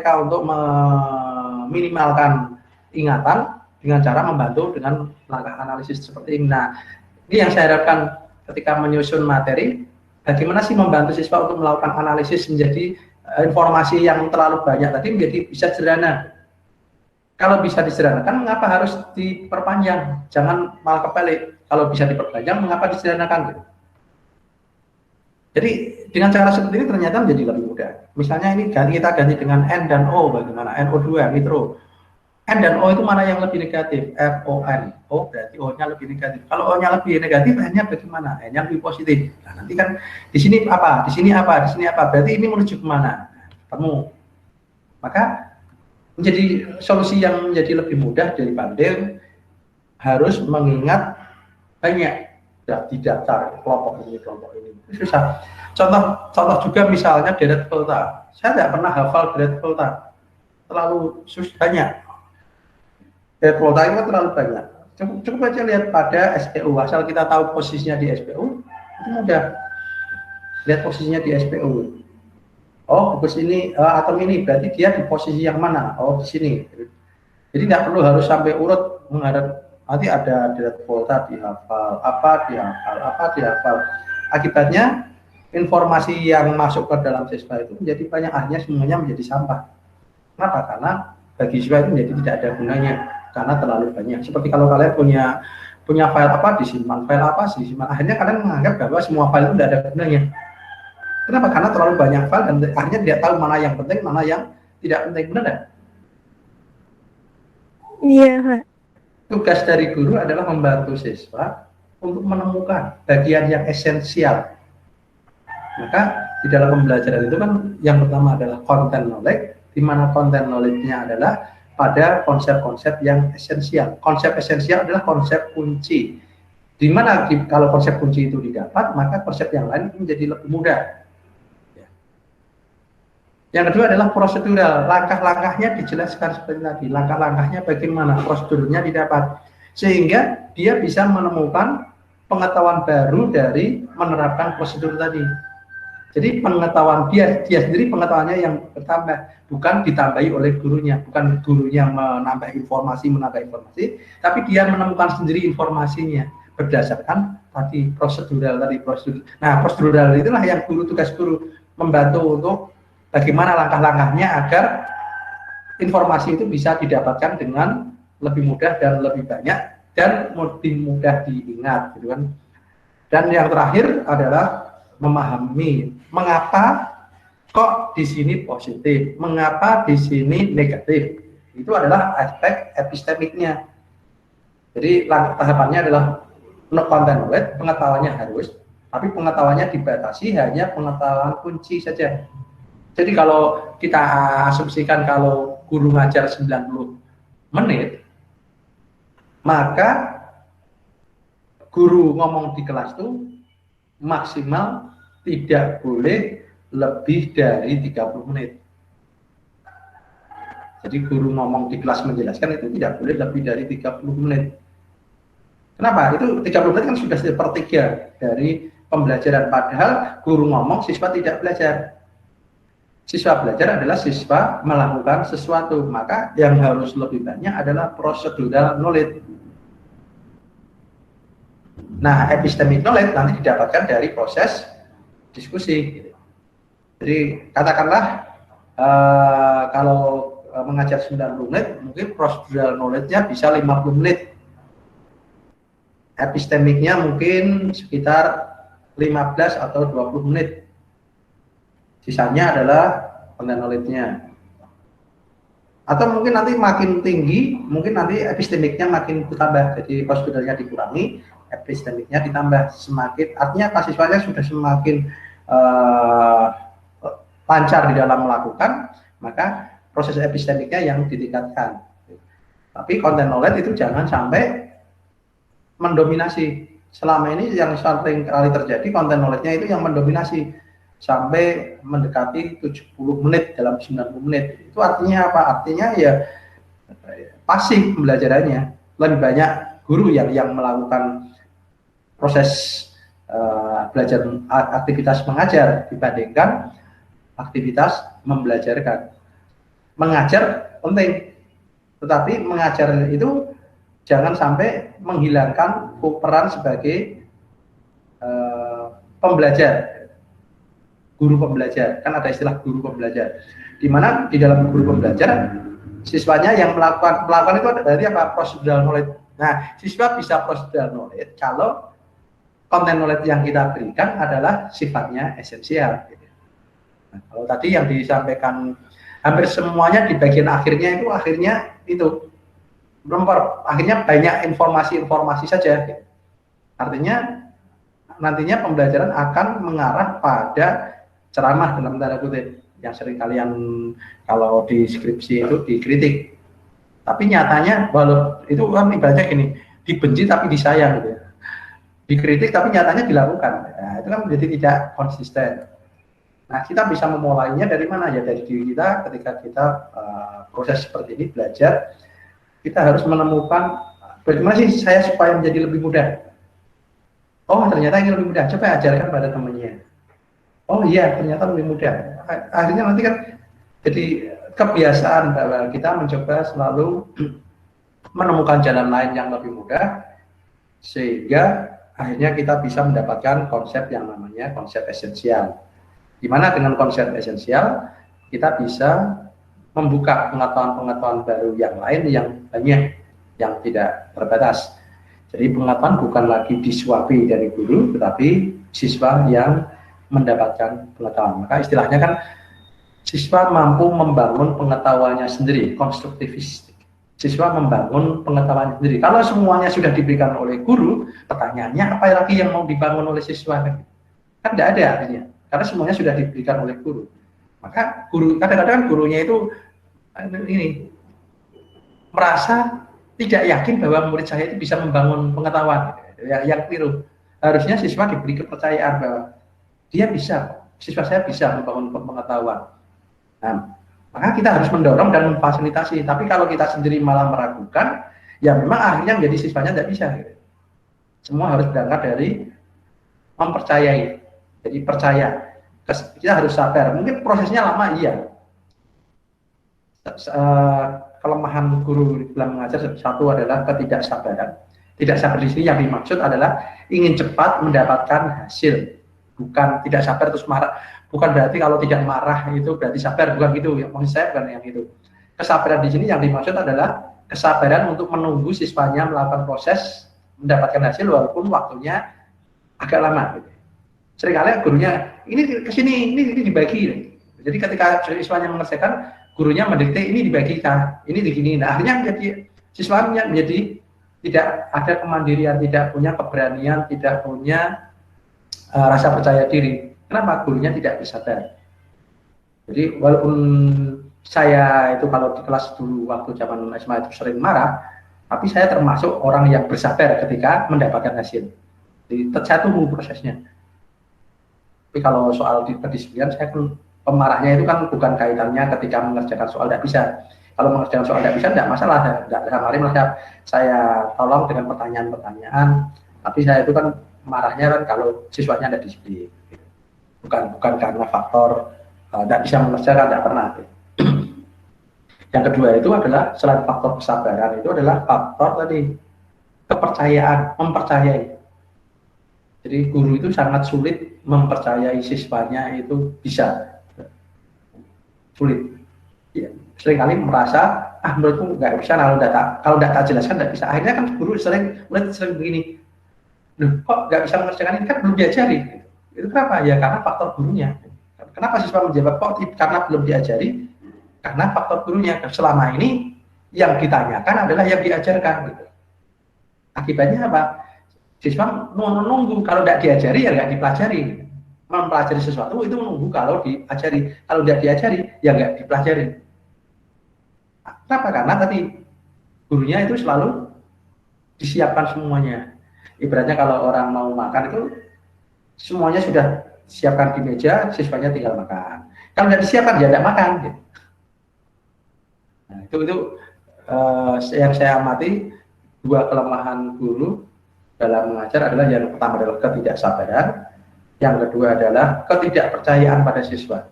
untuk meminimalkan ingatan dengan cara membantu dengan langkah analisis seperti ini. Nah, ini yang saya harapkan ketika menyusun materi, bagaimana sih membantu siswa untuk melakukan analisis menjadi informasi yang terlalu banyak tadi menjadi bisa sederhana. Kalau bisa disederhanakan, mengapa harus diperpanjang? Jangan malah kebalik. Kalau bisa diperpanjang, mengapa disederhanakan? Gitu. Jadi dengan cara seperti ini ternyata menjadi lebih mudah. Misalnya ini kita ganti dengan N dan O, bagaimana? NO2, nitro. N dan O itu mana yang lebih negatif? FON. O berarti O-nya lebih negatif. Kalau O-nya lebih negatif, N-nya bagaimana? N-nya lebih positif. Nah, nanti kan di sini apa? Di sini apa? Di sini apa? Berarti ini menuju kemana? Ketemu. Maka menjadi solusi yang menjadi lebih mudah dibanding harus mengingat banyak di daftar kelompok ini susah. Contoh juga misalnya deret volta. Saya tidak pernah hafal deret volta, terlalu banyak. Deret volta itu terlalu banyak. Cukup aja lihat pada SPU, asal kita tahu posisinya di SPU itu mudah. Lihat posisinya di SPU. Oh, fokus ini atom ini berarti dia di posisi yang mana? Oh, di sini. Jadi tidak perlu harus sampai urut menghadap nanti ada deret volta dihafal, apa dihafal. Akibatnya informasi yang masuk ke dalam siswa itu menjadi banyak, akhirnya semuanya menjadi sampah. Kenapa? Karena bagi siswa itu menjadi tidak ada gunanya karena terlalu banyak. Seperti kalau kalian punya file apa disimpan, file apa disimpan, akhirnya kalian menganggap bahwa semua file itu tidak ada gunanya. Kenapa? Karena terlalu banyak file dan akhirnya tidak tahu mana yang penting, mana yang tidak penting. Benar tidak? Iya, Pak. Tugas dari guru adalah membantu siswa untuk menemukan bagian yang esensial. Maka di dalam pembelajaran itu kan yang pertama adalah content knowledge, di mana content knowledge-nya adalah pada konsep-konsep yang esensial. Konsep esensial adalah konsep kunci. Di mana kalau konsep kunci itu didapat, maka konsep yang lain menjadi lebih mudah. Yang kedua adalah prosedural, langkah-langkahnya dijelaskan seperti tadi, langkah-langkahnya bagaimana, prosedurnya didapat, sehingga dia bisa menemukan pengetahuan baru dari menerapkan prosedur tadi. Jadi pengetahuan dia sendiri pengetahuannya yang bertambah, bukan ditambahi oleh gurunya, bukan gurunya menambah informasi, tapi dia menemukan sendiri informasinya berdasarkan tadi prosedural. Nah, prosedural itulah yang tugas guru membantu untuk bagaimana langkah-langkahnya agar informasi itu bisa didapatkan dengan lebih mudah dan lebih banyak dan lebih mudah diingat, gitu kan. Dan yang terakhir adalah memahami mengapa kok di sini positif, mengapa di sini negatif. Itu adalah aspek epistemiknya. Jadi tahapannya adalah content knowledge, pengetahuannya harus, tapi pengetahuannya dibatasi hanya pengetahuan kunci saja. Jadi kalau kita asumsikan kalau guru ngajar 90 menit, maka guru ngomong di kelas itu maksimal tidak boleh lebih dari 30 menit. Jadi guru ngomong di kelas menjelaskan itu tidak boleh lebih dari 30 menit. Kenapa? Itu 30 menit kan sudah sepertiga dari pembelajaran, padahal guru ngomong siswa tidak belajar. Siswa belajar adalah siswa melakukan sesuatu, maka yang harus lebih banyak adalah prosedural knowledge. Nah, epistemic knowledge nanti didapatkan dari proses diskusi. Jadi katakanlah kalau mengajar 90 menit, mungkin prosedural knowledge-nya bisa 50 menit. Epistemiknya mungkin sekitar 15 atau 20 menit. Sisanya adalah content knowledge-nya. Atau mungkin nanti makin tinggi, mungkin nanti epistemiknya makin bertambah. Jadi prosedurnya dikurangi, epistemiknya ditambah. Semakin, artinya mahasiswanya sudah semakin lancar di dalam melakukan, maka proses epistemiknya yang ditingkatkan. Tapi content knowledge itu jangan sampai mendominasi. Selama ini yang sering kali terjadi, content knowledge-nya itu yang mendominasi sampai mendekati 70 menit dalam 90 menit. Itu artinya apa? Artinya ya pasif pembelajarannya. Lebih banyak guru yang melakukan proses belajar aktivitas mengajar dibandingkan aktivitas membelajarkan. mengajar penting, tetapi mengajar itu jangan sampai menghilangkan peran sebagai pembelajar, guru pembelajar. Kan ada istilah guru pembelajar, di mana di dalam guru pembelajar siswanya yang melakukan itu ada berarti apa? Procedural knowledge. Nah, siswa bisa procedural knowledge kalau konten knowledge yang kita berikan adalah sifatnya esensial. Nah, kalau tadi yang disampaikan hampir semuanya di bagian akhirnya itu akhirnya banyak informasi-informasi saja. Artinya nantinya pembelajaran akan mengarah pada ceramah dalam tanda kutip yang sering kalian kalau di skripsi itu dikritik. Tapi nyatanya walau itu kan ibaratnya gini, dibenci tapi disayang gitu ya. Dikritik tapi nyatanya dilakukan. Nah, itu kan menjadi tidak konsisten. Nah, kita bisa memulainya dari mana? Ya dari diri kita. Ketika kita proses seperti ini belajar, kita harus menemukan bagaimana sih saya supaya menjadi lebih mudah. Oh, ternyata ini lebih mudah. Coba ajarkan pada temannya. Oh iya, ternyata lebih mudah. Akhirnya nanti kan jadi kebiasaan bahwa kita mencoba selalu menemukan jalan lain yang lebih mudah, sehingga akhirnya kita bisa mendapatkan konsep yang namanya konsep esensial. Di mana dengan konsep esensial kita bisa membuka pengetahuan-pengetahuan baru yang lain yang banyak, yang tidak terbatas. Jadi pengetahuan bukan lagi disuapi dari guru, tetapi siswa yang mendapatkan pengetahuan. Maka istilahnya kan siswa mampu membangun pengetahuannya sendiri, konstruktivistik. Siswa membangun pengetahuannya sendiri. Kalau semuanya sudah diberikan oleh guru, pertanyaannya apa lagi yang mau dibangun oleh siswa? Kan tidak ada artinya, karena semuanya sudah diberikan oleh guru. Maka guru kadang-kadang gurunya itu ini merasa tidak yakin bahwa murid saya itu bisa membangun pengetahuan. Yang keliru. Harusnya siswa diberi kepercayaan bahwa dia bisa, siswa saya bisa membangun pengetahuan. Nah, maka kita harus mendorong dan memfasilitasi. Tapi kalau kita sendiri malah meragukan, ya memang akhirnya menjadi siswanya tidak bisa. Gitu. Semua harus berangkat dari mempercayai. Jadi percaya. Kita harus sabar. Mungkin prosesnya lama, iya. Kelemahan guru dalam mengajar satu adalah ketidaksabaran. Tidak sabar di sini yang dimaksud adalah ingin cepat mendapatkan hasil. Bukan tidak sabar terus marah. Bukan berarti kalau tidak marah itu berarti sabar, bukan gitu. Maksud saya bukan yang itu. Kesabaran di sini yang dimaksud adalah kesabaran untuk menunggu siswanya melakukan proses mendapatkan hasil walaupun waktunya agak lama. Gitu. Seringkali gurunya ini kesini, ini dibagi. Jadi ketika siswanya mengerjakan, gurunya mendikte ini dibagikan, ini begini. Nah, akhirnya menjadi siswanya menjadi tidak ada kemandirian, tidak punya keberanian, tidak punya rasa percaya diri. Kenapa? Gurunya tidak bersabar. Jadi walaupun saya itu kalau di kelas dulu waktu zaman SMA itu sering marah, tapi saya termasuk orang yang bersabar ketika mendapatkan hasil. Jadi saya tunggu prosesnya. Tapi kalau soal di pendisiplinan, saya kan pemarahnya itu kan bukan kaitannya ketika mengerjakan soal tidak bisa. Kalau mengerjakan soal tidak bisa, tidak masalah. Tidak hari saya tolong dengan pertanyaan-pertanyaan. Tapi saya itu kan marahnya kan kalau siswanya tidak disiplin. Bukan karena faktor tidak bisa mengerjakan, tidak pernah. Yang kedua itu adalah selain faktor kesabaran, itu adalah faktor tadi kepercayaan, mempercayai. Jadi guru itu sangat sulit mempercayai siswanya itu bisa. Sulit. Ya, seringkali merasa menurutku nggak bisa kalau tidak tak jelaskan nggak bisa. Akhirnya kan guru sering begini, loh kok nggak bisa mengerjakan ini kan belum diajari. Itu kenapa? Ya karena faktor gurunya. Kenapa siswa menjawab kok karena belum diajari? Karena faktor gurunya. Selama ini yang ditanyakan adalah yang diajarkan. Gitu. Akibatnya apa? Siswa menunggu, kalau tidak diajari ya nggak dipelajari. Mempelajari sesuatu itu menunggu kalau diajari, kalau tidak diajari ya nggak dipelajari. Kenapa? Karena tadi gurunya itu selalu disiapkan semuanya. Ibaratnya kalau orang mau makan itu semuanya sudah disiapkan di meja, siswanya tinggal makan. Kalau tidak disiapkan ya tidak makan. Gitu. Nah, itu yang saya amati dua kelemahan guru dalam mengajar adalah yang pertama adalah ketidaksabaran, yang kedua adalah ketidakpercayaan pada siswa.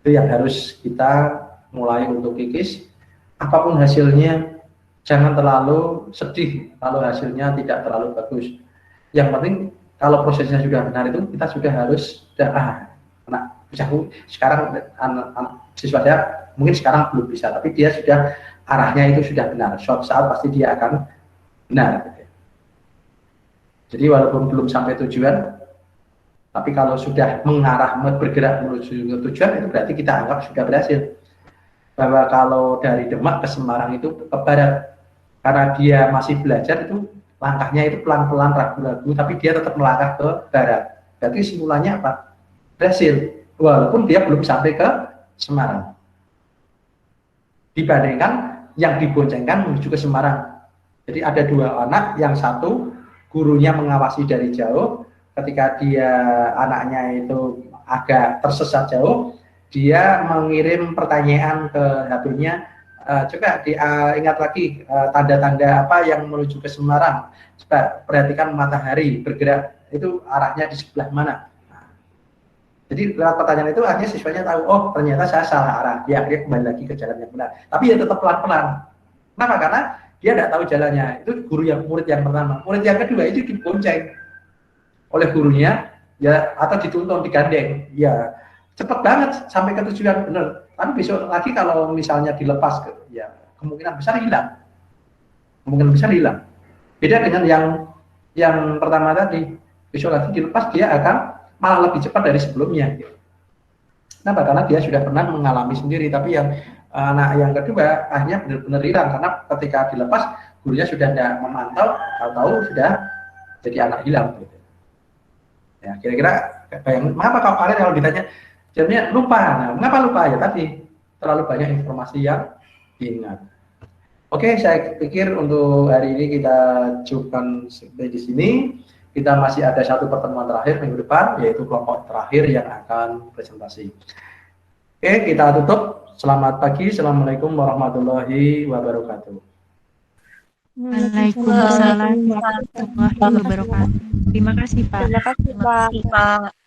Itu yang harus kita mulai untuk kikis, apapun hasilnya jangan terlalu sedih kalau hasilnya tidak terlalu bagus. Yang penting kalau prosesnya sudah benar itu kita sudah harus anak sekarang anak siswa saya mungkin sekarang belum bisa, tapi dia sudah arahnya itu sudah benar. Suatu saat pasti dia akan benar. Jadi walaupun belum sampai tujuan, tapi kalau sudah mengarah bergerak menuju tujuan itu berarti kita anggap sudah berhasil. Bahwa kalau dari Demak ke Semarang itu ke barat, karena dia masih belajar itu langkahnya itu pelan-pelan ragu-ragu, tapi dia tetap melangkah ke barat. Berarti simpulannya apa? Berhasil, walaupun dia belum sampai ke Semarang. Dibandingkan yang diboncengkan menuju ke Semarang. Jadi ada dua anak, yang satu gurunya mengawasi dari jauh, ketika dia anaknya itu agak tersesat jauh, dia mengirim pertanyaan ke HP-nya, coba ingat lagi tanda-tanda apa yang menuju ke Semarang, coba perhatikan matahari bergerak itu arahnya di sebelah mana. Jadi lewat pertanyaan itu akhirnya siswanya tahu, oh ternyata saya salah arah, dia akhirnya kembali lagi ke jalan yang benar, tapi ya tetap pelan-pelan. Kenapa? Karena dia tidak tahu jalannya. Itu murid yang pertama. Murid yang kedua itu dibonceng oleh gurunya, ya, atau dituntun, digandeng, ya cepet banget sampai ke tujuan benar. Tapi besok lagi kalau misalnya dilepas, ya kemungkinan besar hilang. Kemungkinan besar hilang. Beda dengan yang pertama tadi, besok lagi dilepas dia akan malah lebih cepat dari sebelumnya. Kenapa? Karena dia sudah pernah mengalami sendiri. Tapi yang anak yang kedua akhirnya benar-benar hilang karena ketika dilepas gurunya sudah tidak memantau, tahu sudah jadi anak hilang. Ya, kira-kira mengapa kalau ditanya jawabnya lupa. Nah, mengapa lupa? Ya tadi terlalu banyak informasi yang diingat. Oke, saya pikir untuk hari ini kita cukupkan sampai di sini. Kita masih ada satu pertemuan terakhir minggu depan, yaitu kelompok terakhir yang akan presentasi. Oke, kita tutup. Selamat pagi. Assalamualaikum warahmatullahi wabarakatuh. Waalaikumsalam warahmatullahi wabarakatuh. Terima kasih, Pak. Terima kasih, Pak.